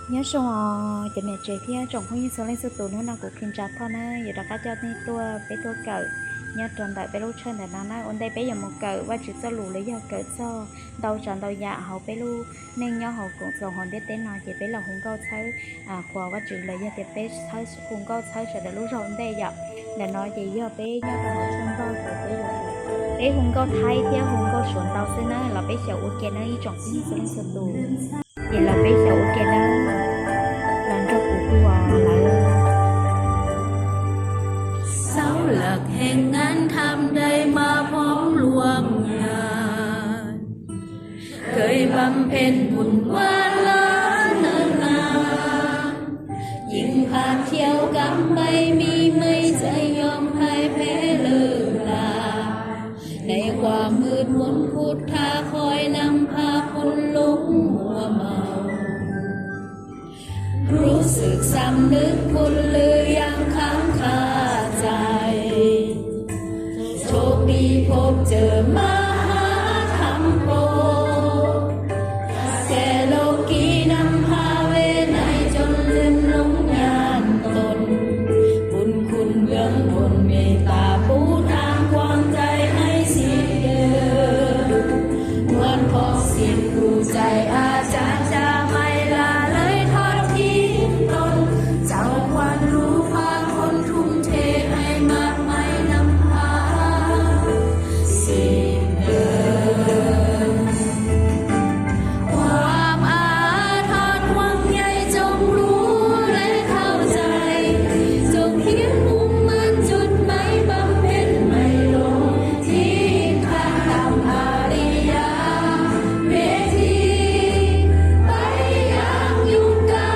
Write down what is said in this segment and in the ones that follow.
nhớ xong cho mẹ trẻ phía trong không như số lên số tụ nữa nào cũng kinh chặt thôi nè giờ đã cá cho nên tua bé tua cỡ nhớ tròn đại bé lúc chân để nó ôn đây bé giờ một cỡ và chỉ cho lù lấy giờ cỡ cho đầu tròn đầu dạ hậu bé lu nên nhớ hậu cũng rồi hòn đế tên nói chỉ bé là hùng câu thấy khoa và chỉ lấy giờ thì bé thấy hùng câu thấy sẽ để lúc rồi đây giờ để nói gì giờ bé nhớ tròn đầu chân câu rồi bé giờ bé hùng câu thấy thì hùng câu chuẩn đầu xưa nữa là bé sẽ ok nó như trong không như số lên số tụ vậy là bé sẽ ok đó làm cho cụ của lại เสาหลักแห่งงานทำได้มาพร้อมรวมงานเคยบำเพ็ญบุญวาล้านเนินนานยิ่งผ่านเที่ยวกรรมไม่มีไม่ใจยอมพ่ายแพ้เลิกลาในความมืดมนพุทธาคอยนำพาคนหลงมัวเมา รู้สึกสำนึกคุณหรือยังค้างคาใจโชคดีพบเจอมหาธรรมโปรดแก่โลกีนำพาเวไนจนลืมหลงญาณตนบุญคุณเบื้องบนเมตตาปูทางความใจให้สิ้นเดิมนวลพอสิ้นกูใจอาจารย์จะไม่ลาเลยทอดทิ้งตนเจ้าควรรู้พาคนทุ่มเทให้มากมายนำพาสิ้นเดิมความอาทรหวังใยจงรู้และเข้าใจจงเขียนมุ่งมั่นจุดหมายบำเพ็ญไม่ลงทิ้งทางตามอาริยเมธี ไปยังยุคกา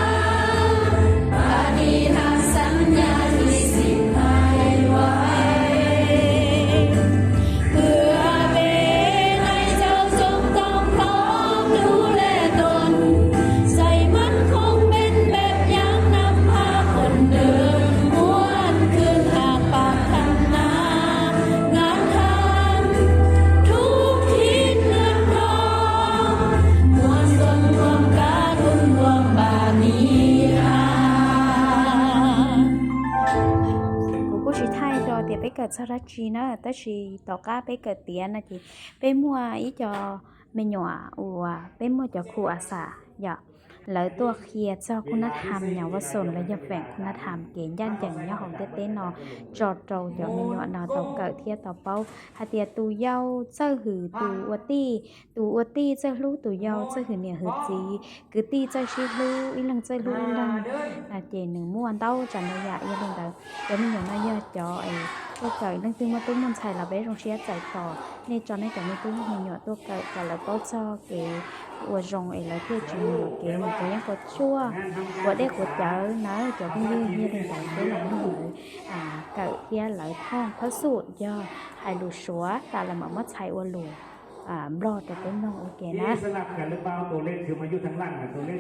ลปาฏิหาริย์สัญญาที่สิ้นหายไว้เพื่อเป็นให้เจ้าจงต้องพร้อมดูแลตนใส่มันคงเป็นแบบอย่างนำพาคนเดินม้วนคืนหากปากทำนางานทำทุกทิศเงินทองมวลชนรวมการุณรวมบานีอา cụ cũng chỉ thay cho thì bé cỡ sau đó chi nó tới chỉ tỏ cá bé cỡ tiền là chị bé mua ý cho mình nhỏ bé mua cho khu à xả dạ lợiตัวเคลียร์เจ้าคุณธรรมอย่างว่าส่วนและยาแฝงคุณธรรมเกณฑ์ย่านอย่างย่อของเต้นอจอดโจอย่างมีหยอดนอต่อเกิดเทียต่อเป้าหาเตียตูเย้าเจ้าหือตูอวตี้เจ้ารู้ตูเย้าเจ้าหือเนี่ยหือจีคือตีเจ้าชิรู้อีหลังเจ้ารู้อีหลังเจหนึ่งม้วนเต้าจันทร์ยาอีหลังแต่แล้วมีอย่างน้อยเยอะจอไอ้ตัวเกิดเรื่องตึงมาตุ้มมันใช่เราไปโรงเชียใจต่อในจอในแต่ไม่ตุ้มมีหยอดตัวเกิดแต่แล้วก็เจ้าเก๋อวดรงไอ้แล้วที่จริงเก๋มันก็ยังกดชั่วกดได้กดเจอเนาะจอพี่ยืนยืนในแต่ก็หลังไม่เหนื่อยเกิดเทียไหลท่องพระสูตรย่อให้หลุดชัวแต่ละหมามัดใช้อวดหลุดรอดแต่เป็นน้องโอเคนะ สลับกันหรือเปล่าตัวเลขคือมาอยู่ทางล่างตัวเลข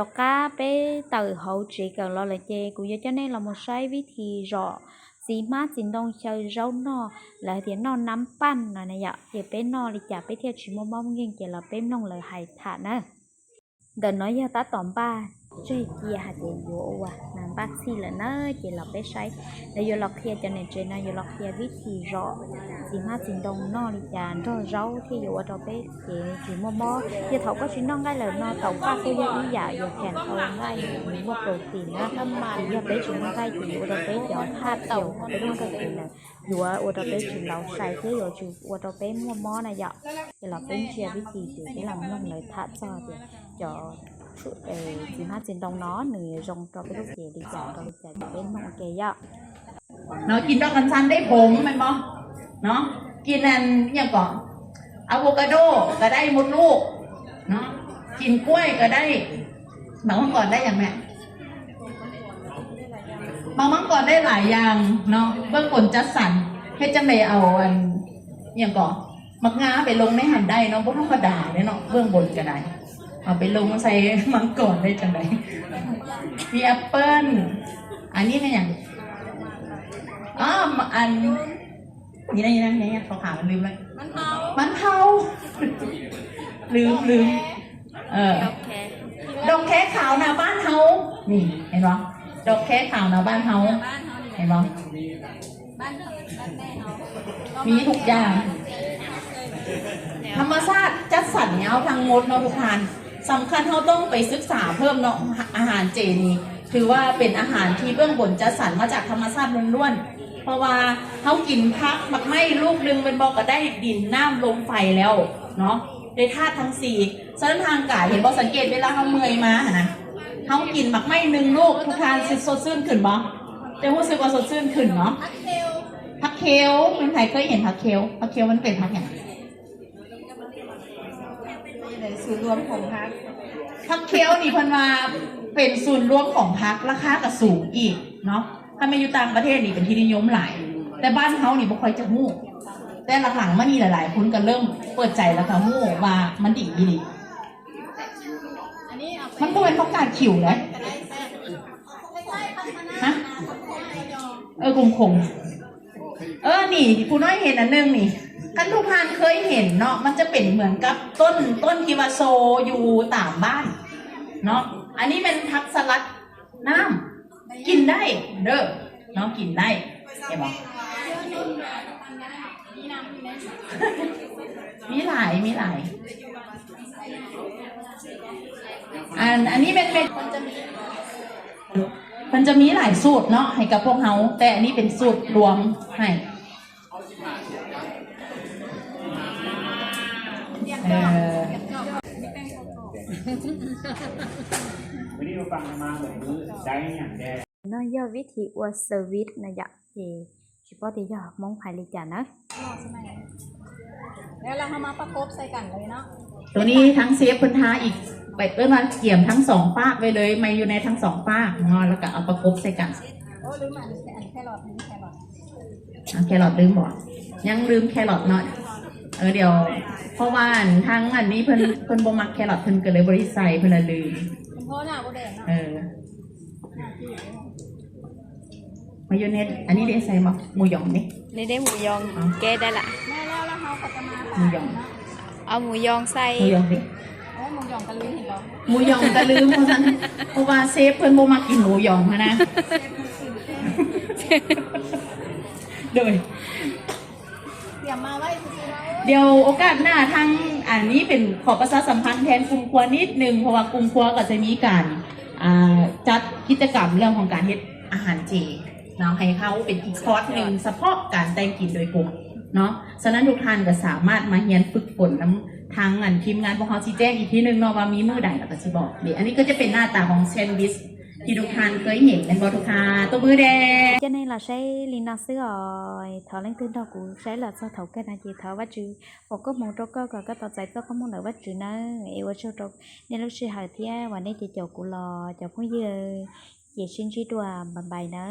tàu cá bé từ hậu chỉ cần lo là chê cũng cho nên là một sai viết thì rõ chỉ má chính đông chơi rau nó là thì nó nắm pan là này ạ thì bé nó đi chả bé theo chỉ mong nghiêng chỉ là bé nông lời hài thả nè đợt nói giờ ta tóm ba chơi kia hạt tiền vô à làm bác sĩ là nó chỉ là bé say để vô lọc kia cho nên chơi nó vô lọc kia viết thì rõ chỉ má chính đông nó đi chả cho rau thì vô ở đó bé chỉ mò giờ thầu có chuyện non ngay là nó tàu cá tôi giờ ý dạ giờ thèn thầu ngay những một đồ tiền á thì giờ bé chuyện non ngay thì vô đó bé giờ tháp tàu bé luôn cái tiền là dù ở đó bé chuyện lâu say thế rồi chú ở đó bé mò này giờ thì là bé chia viết thì cái làm nông lời tháp cho chỉ hát trên đông nó người rong cho cái lúc gì đi chợ rồi chợ bên nông kề á เนาะกินดอกกัญชันได้ผงแม่นบ่เนาะกินอันอย่างก่อนอะโวคาโดก็ได้มดลูกเนาะกินกล้วยก็ได้บางมังกรได้อย่างแม่บางมังกรได้หลายอย่างเนาะเบื้องบนจัดสรรเฮ็ดจังไดเอาอันอย่างก่อนมักงาไปลงในหันได้เนาะบ่ธรรมดาเด้เนาะเบื้องบนก็ได้เอาไปลงใส่มังกรได้จังไดมีแอปเปิ้ลอันนี้เป็นอย่างอ๋ออันนี่นะเขาถามมันลืมเลยมันเทาลืมดอกแค่ขาวหน้าบ้านเฮานี่เห็นปะดอกแค่ขาวหน้าบ้านเฮาเห็นปะมีทุกอย่างธรรมชาติจัดสรรเนี่ยเอาทางงดเนาะทุกท่านสำคัญเขาต้องไปศึกษาเพิ่มเนาะอาหารเจนี่ถือว่าเป็นอาหารที่เบื้องบนจัดสรรมาจากธรรมชาติล้วนๆเพราะว่าเขากินพักมักไม่ลูกนึงเป็นบอกก็ได้ดินน้ำลมไฟแล้วเนาะได้ธาตุทั้งสี่ฉะนั้นทางกายเห็นบอกสังเกตเวลาเขาเมื่อยมานะเขากินมักไม่หนึ่งลูกทุกทานสดชื่นขึ้นบ่จะรู้สึกว่าสดชื่นขึ้นเนาะผักเคลเป็นใครเคยเห็นผักเคลมันเป็นผักอย่างศูนย์รวมของพักเคลนี่เพิ่นว่าเป็นศูนย์รวมของพักราคาก็สูงอีกเนาะถ้าไม่อยู่ต่างประเทศนี่เป็นที่นิยมหลายแต่บ้านเฮานี่บ่ค่อยจะฮู้แต่หลังๆมานี่หลายๆคนก็เริ่มเปิดใจแล้วค่ะฮู้ว่ามันดีมันก็เป็นผักกาดขิวเลยฮะคงนี่ผู้น้อยเห็นอันนึงนี่กันทุกท่านเคยเห็นเนาะมันจะเป็นเหมือนกับต้นที่ว่าโซอยู่ตามบ้านเนาะอันนี้เป็นผักสลัดน้ำกินได้เด้อเนาะกินได้เห็นบ่มีหลายอันนี้เป็นมันจะมีหลายสูตรเนาะให้กับพวกเฮาแต่อันนี้เป็นสูตรรวมให้วันนี้เราฟังมาเหมือนได้อย่างแด nó do viết thì qua service này dạ thì chỉ có thì giờ mong phải lịch trả nữa แล้วเรามาประกบใส่กันเลยเนาะ ตัวนี้ทั้งเซฟพันธาอีกไปเปิ้ลมาเกี่ยมทั้งสองปากไปเลยมาอยู่ในทั้งสองปากงอแล้วก็เอาประกบใส่กัน โอ้ลืมอันแครอทนี่แครอท แครอทลืมบอกยังลืมแครอทเนาะเดี๋ยวเพราะว่าทั้งอันนี้เพิ่นบ่มักแครอทเพิ่นก็เลยบริใส่เพิ่นละลืม คุณพ่อหน้าโบแดงเนาะ มายองเนสอันนี้ได้ใส่หมูหยองนี่ đây đây mùi giòn kê đây là แม่แล้วเขาก็จะมา หมูหยอง เอาหมูยองใส่ หมูหยองดิ โอ้หมูหยองกันลืมเห็นหรอ หมูหยองก็ลืมเพราะว่าเซฟเพิ่นบ่มักกินหมูหยองนะโดย เตรียมมาไว้เดี๋ยวโอกาสหน้าทางอันนี้เป็นขอประชาสัมพันธ์แทนกลุ่มครัวนิดนึงเพราะว่ากลุ่มครัวก็จะมีการจัดกิจกรรมเรื่องของการเฮ็ดอาหารเจเนาะให้เขาเป็นอีกคอร์สหนึ่งเฉพาะการแต่งกินโดยกลุ่มเนาะฉะนั้นทุกท่านก็สามารถมาเรียนฝึกฝนทางงานทีมงานพวกเขาชี้แจงอีกทีนึงเนาะว่ามีมื้อใดแล้วก็สิบอกเดี๋ยวอันนี้ก็จะเป็นหน้าตาของแซนด์วิชที่ทุกท่านเคยเห็นกันบ่ทุกท่านตัวมือแดง cho nên là sẽ liên lạc xứ rồi thọ lên tin đầu cũng sẽ là sao thầu cái này chị thọ bắt chữ một có một trâu cơ còn cái tàu chạy có một lời bắt chữ nữa yêu ở châu trâu nên lúc xưa hỏi thì và nên chị chầu cụ lò chầu không dư chị xin chỉ đùa bằng bài nữa